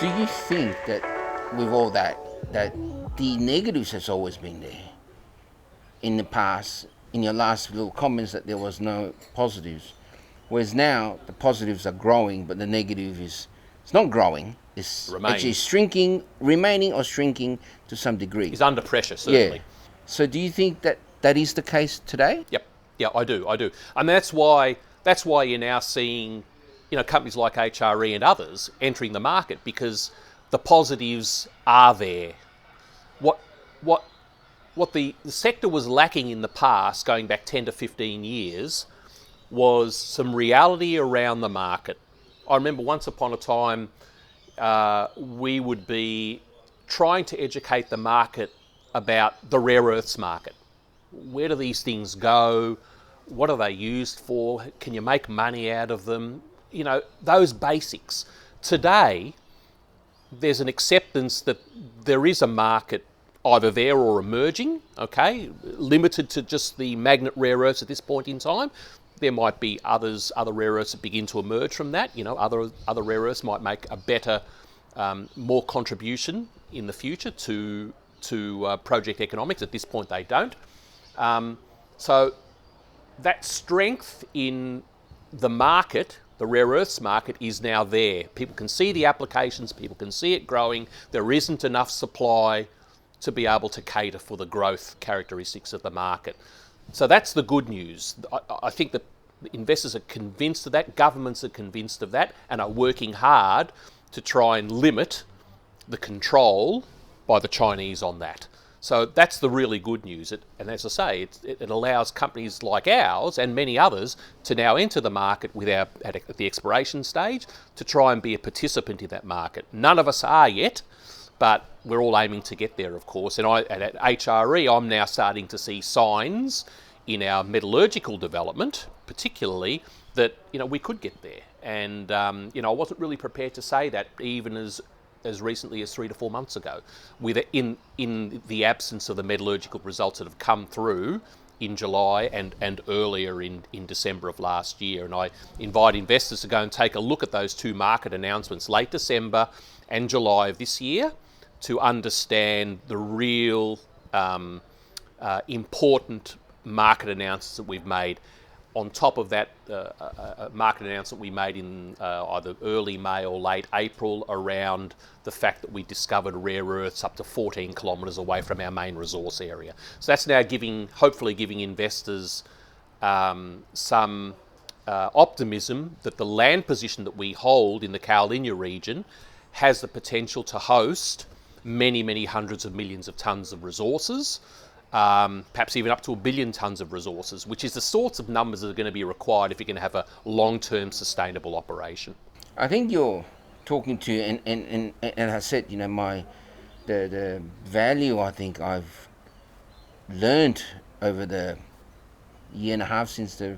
Do you think that with all that the negatives has always been there in the past? In your last little comments that there was no positives, whereas now the positives are growing, but the negative it's not growing. It's actually shrinking, remaining or shrinking to some degree. It's under pressure, certainly. Yeah. So do you think that is the case today? Yep. Yeah, I do. And that's why you're now seeing, companies like HRE and others entering the market, because the positives are there. What the sector was lacking in the past, going back 10 to 15 years, was some reality around the market. I remember once upon a time, we would be trying to educate the market about the rare earths market. Where do these things go? What are they used for? Can you make money out of them? Those basics. Today, there's an acceptance that there is a market either there or emerging, okay, limited to just the magnet rare earths at this point in time. There might be other rare earths that begin to emerge from that. Other rare earths might make a better, more contribution in the future to project economics. At this point, they don't. So that strength in the market, the rare earths market, is now there. People can see the applications, people can see it growing. There isn't enough supply to be able to cater for the growth characteristics of the market. So that's the good news. I think that investors are convinced of that, governments are convinced of that, and are working hard to try and limit the control by the Chinese on that. So that's the really good news. And as I say, it allows companies like ours and many others to now enter the market at the exploration stage to try and be a participant in that market. None of us are yet, but we're all aiming to get there, of course. And at HRE, I'm now starting to see signs in our metallurgical development, particularly, that we could get there. And I wasn't really prepared to say that even as recently as 3 to 4 months ago, in the absence of the metallurgical results that have come through in July and earlier in December of last year. And I invite investors to go and take a look at those two market announcements, late December and July of this year, to understand the real important market announcements that we've made. On top of that, a market announcement we made in either early May or late April around the fact that we discovered rare earths up to 14 kilometres away from our main resource area. So that's now hopefully giving investors some optimism that the land position that we hold in the Carolinia region has the potential to host many, many hundreds of millions of tonnes of resources, perhaps even up to 1 billion tonnes of resources, which is the sorts of numbers that are going to be required if you're going to have a long-term sustainable operation. I think you're talking to, and I said, the value I think I've learned over the year and a half since the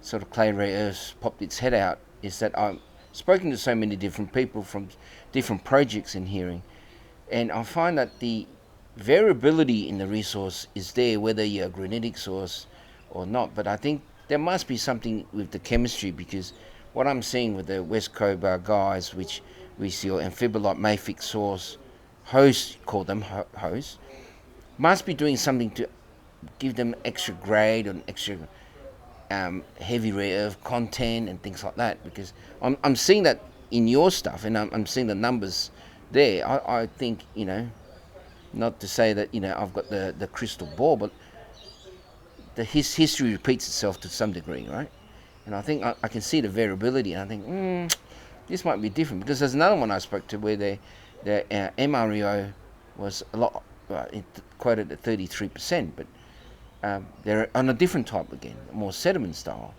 sort of clay rare earths popped its head out is that I've spoken to so many different people from different projects in hearing, and I find that the variability in the resource is there, whether you're a granitic source or not. But I think there must be something with the chemistry, because what I'm seeing with the West Cobar guys, which we see, or amphibolite mafic source hosts, call them hosts, must be doing something to give them extra grade and extra heavy rare earth content and things like that. Because I'm seeing that in your stuff, and I'm seeing the numbers there. I think, not to say that, I've got the crystal ball, but history repeats itself to some degree, right? And I think I can see the variability, and I think, this might be different. Because there's another one I spoke to where the MREO was a lot, quoted at 33%, but they're on a different type again, more sediment style.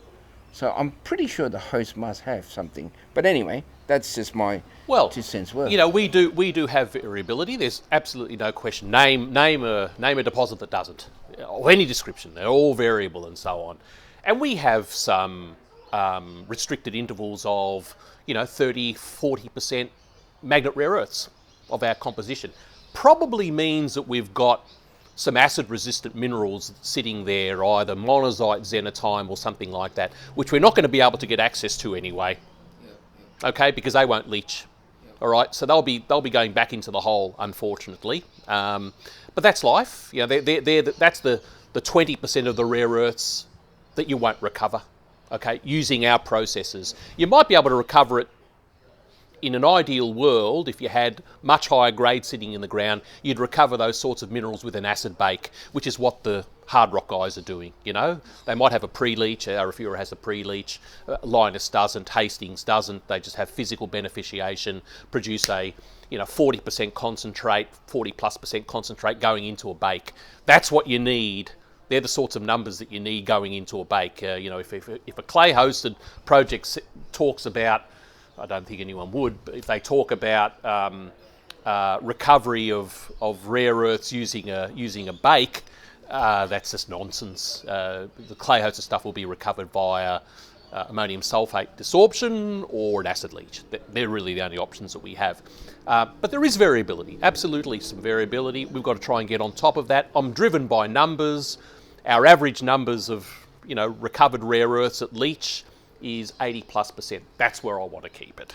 So I'm pretty sure the host must have something. But anyway, that's just my 2 cents worth. We do have variability. There's absolutely no question. Name a deposit that doesn't, or any description. They're all variable and so on. And we have some restricted intervals of 30, 40% magnet rare earths of our composition. Probably means that we've got some acid-resistant minerals sitting there, either monazite, xenotime, or something like that, which we're not going to be able to get access to anyway. Okay, because they won't leach. All right, so they'll be going back into the hole, unfortunately. But that's life. You know, that's the 20% of the rare earths that you won't recover. Okay, using our processes, you might be able to recover it. In an ideal world, if you had much higher grade sitting in the ground, you'd recover those sorts of minerals with an acid bake, which is what the hard rock guys are doing. You know, they might have a pre-leach. Arafura has a pre-leach. Linus doesn't. Hastings doesn't. They just have physical beneficiation, produce a 40% concentrate, 40+% concentrate going into a bake. That's what you need. They're the sorts of numbers that you need going into a bake. If a clay-hosted project talks about, I don't think anyone would, but if they talk about recovery of rare earths using a bake, that's just nonsense. The clay hosted stuff will be recovered via ammonium sulfate desorption or an acid leach. They're really the only options that we have. But there is variability, absolutely some variability. We've got to try and get on top of that. I'm driven by numbers. Our average numbers of recovered rare earths at leach is 80+%. That's where I want to keep it.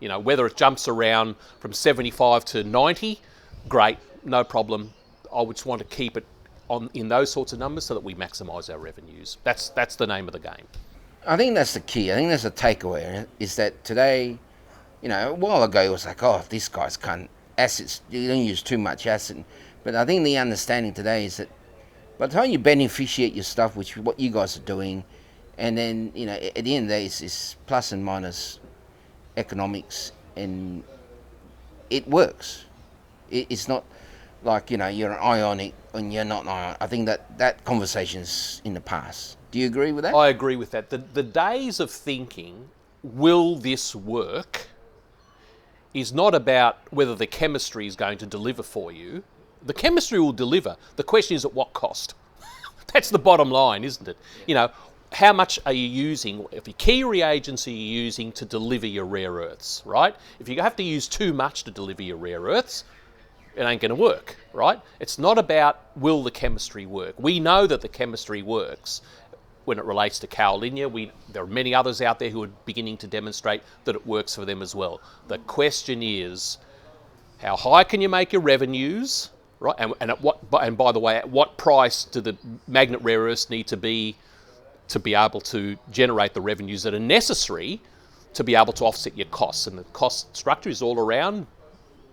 Whether it jumps around from 75 to 90, great, no problem. I would just want to keep it in those sorts of numbers so that we maximise our revenues. That's the name of the game. I think that's the key. I think that's the takeaway, is that today, a while ago it was like, oh, this guy's acids, you don't use too much acid. But I think the understanding today is that by the time you beneficiate your stuff, which is what you guys are doing, and then, at the end of the day, it's plus and minus economics, and it works. It's not like, you're an ionic and you're not an ionic. I think that conversation's in the past. Do you agree with that? I agree with that. The days of thinking, will this work, is not about whether the chemistry is going to deliver for you. The chemistry will deliver. The question is at what cost? That's the bottom line, isn't it? How much are you using, if your key reagents are you using to deliver your rare earths, right? If you have to use too much to deliver your rare earths, it ain't going to work, right? It's not about will the chemistry work. We know that the chemistry works when it relates to kaolinia. There are many others out there who are beginning to demonstrate that it works for them as well. The question is, how high can you make your revenues, right? And by the way, at what price do the magnet rare earths need to be able to generate the revenues that are necessary to be able to offset your costs? And the cost structure is all around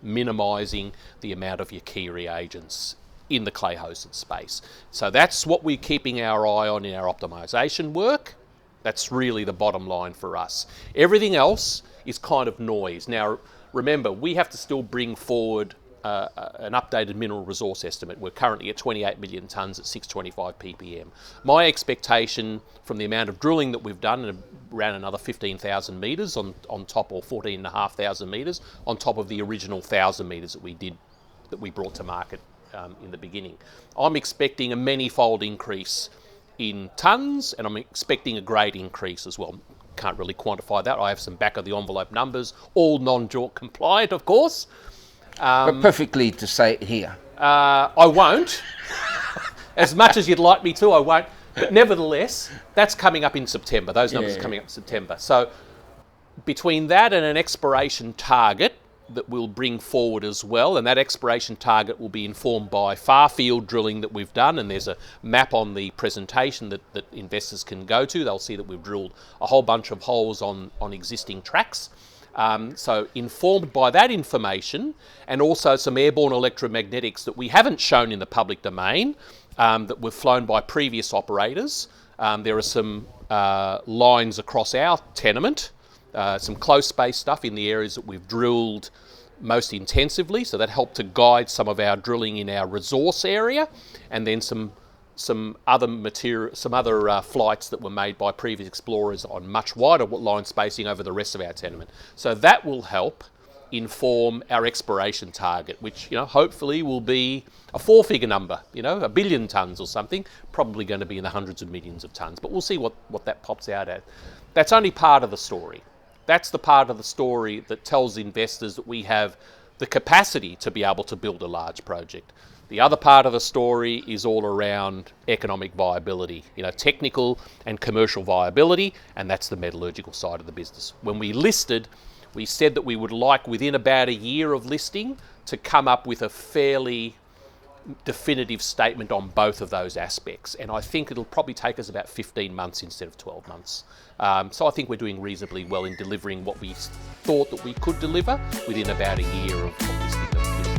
minimising the amount of your key reagents in the clay hosted space. So that's what we're keeping our eye on in our optimisation work. That's really the bottom line for us. Everything else is kind of noise. Now, remember, we have to still bring forward an updated mineral resource estimate. We're currently at 28 million tonnes at 625 ppm. My expectation from the amount of drilling that we've done, around another 15,000 metres on top, or 14,500 metres on top of the original 1,000 metres that we brought to market in the beginning. I'm expecting a many-fold increase in tonnes, and I'm expecting a grade increase as well. Can't really quantify that. I have some back-of-the-envelope numbers, all non-JORC compliant, of course. But perfectly to say it here. I won't. As much as you'd like me to, I won't. But nevertheless, that's coming up in September. Those numbers are coming up in September. So between that and an exploration target that we'll bring forward as well, and that exploration target will be informed by far field drilling that we've done, and there's a map on the presentation that investors can go to. They'll see that we've drilled a whole bunch of holes on existing tracks. So informed by that information, and also some airborne electromagnetics that we haven't shown in the public domain, that were flown by previous operators. There are some lines across our tenement, some close space stuff in the areas that we've drilled most intensively, so that helped to guide some of our drilling in our resource area, and then some other flights that were made by previous explorers on much wider line spacing over the rest of our tenement. So that will help inform our exploration target, which hopefully will be a four-figure number, 1 billion tonnes or something, probably going to be in the hundreds of millions of tonnes, but we'll see what that pops out at. That's only part of the story. That's the part of the story that tells investors that we have the capacity to be able to build a large project. The other part of the story is all around economic viability, technical and commercial viability, and that's the metallurgical side of the business. When we listed, We said that we would like, within about a year of listing, to come up with a fairly definitive statement on both of those aspects. And I think it'll probably take us about 15 months instead of 12 months. So I think we're doing reasonably well in delivering what we thought that we could deliver within about a year of listing the business.